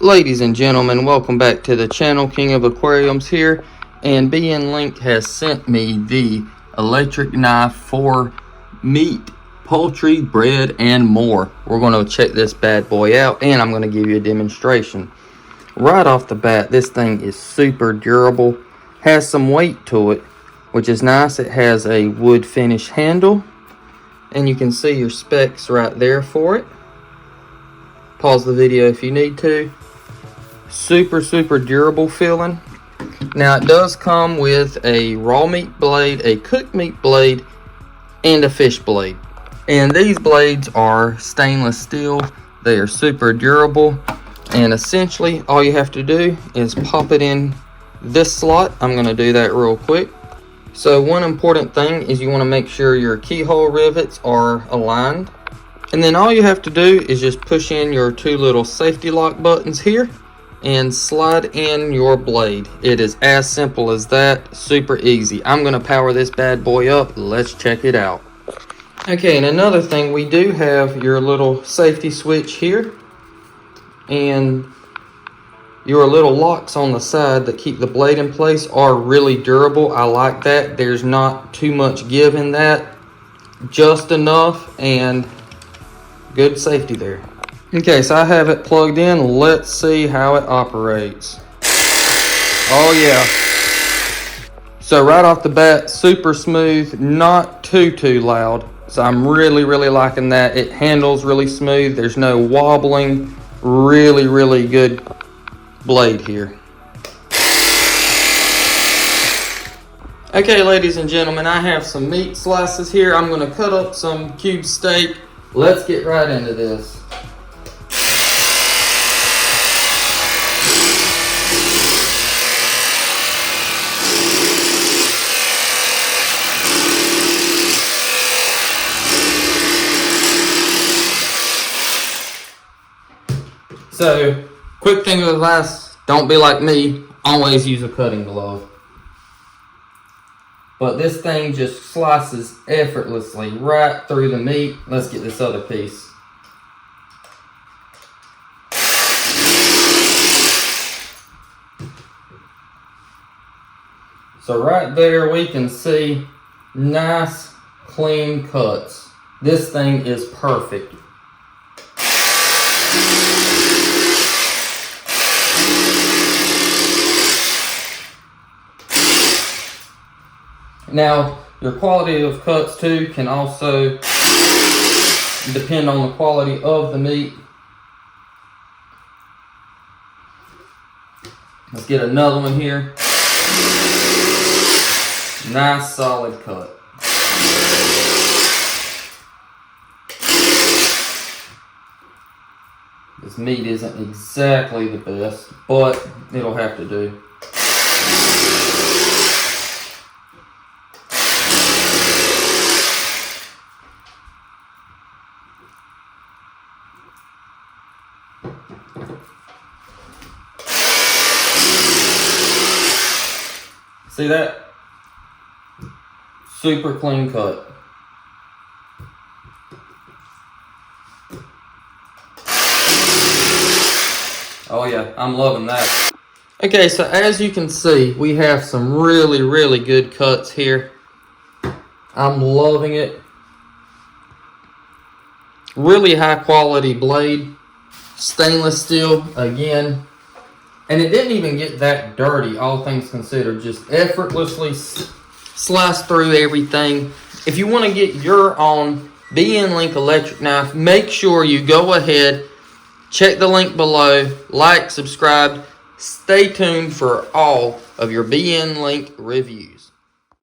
Ladies and gentlemen, welcome back to the channel. King of Aquariums here, and BN Link has sent me the electric knife for meat, poultry, bread, and more. We're going to check this bad boy out, and I'm going to give you a demonstration. Right off the bat, this thing is super durable, has some weight to it, which is nice. It has a wood finish handle, and you can see your specs right there for it. Pause the video if you need to. Super durable feeling. Now it does come with a raw meat blade, a cooked meat blade, and a fish blade. And these blades are stainless steel. They are super durable, and essentially all you have to do is pop it in this slot. I'm going to do that real quick. So one important thing is you want to make sure your keyhole rivets are aligned, and then all you have to do is just push in your two little safety lock buttons here and slide in your blade. It is as simple as that, super easy. I'm going to power this bad boy up. Let's check it out. Okay, and another thing, we do have your little safety switch here, and your little locks on the side that keep the blade in place are really durable. I like that. There's not too much give in that, just enough, and good safety there. Okay, so I have it plugged in. Let's see how it operates. Oh yeah. So right off the bat, super smooth, not too loud. So I'm really liking that. It handles really smooth. There's no wobbling. Really good blade here. Okay, ladies and gentlemen, I have some meat slices here. I'm going to cut up some cube steak. Let's get right into this. So, quick thing of advice, don't be like me, always use a cutting glove. But this thing just slices effortlessly right through the meat. Let's get this other piece. So right there we can see nice clean cuts. This thing is perfect. Now, your quality of cuts too can also depend on the quality of the meat. Let's get another one here. Nice solid cut. This meat isn't exactly the best, but it'll have to do. See that? Super clean cut. Oh yeah, I'm loving that. Okay, so as you can see, we have some really good cuts here. I'm loving it. Really high quality blade. Stainless steel again. And it didn't even get that dirty, all things considered. Just effortlessly slice through everything. If you want to get your own BN Link electric knife, make sure you go ahead, check the link below, like, subscribe. Stay tuned for all of your BN Link reviews.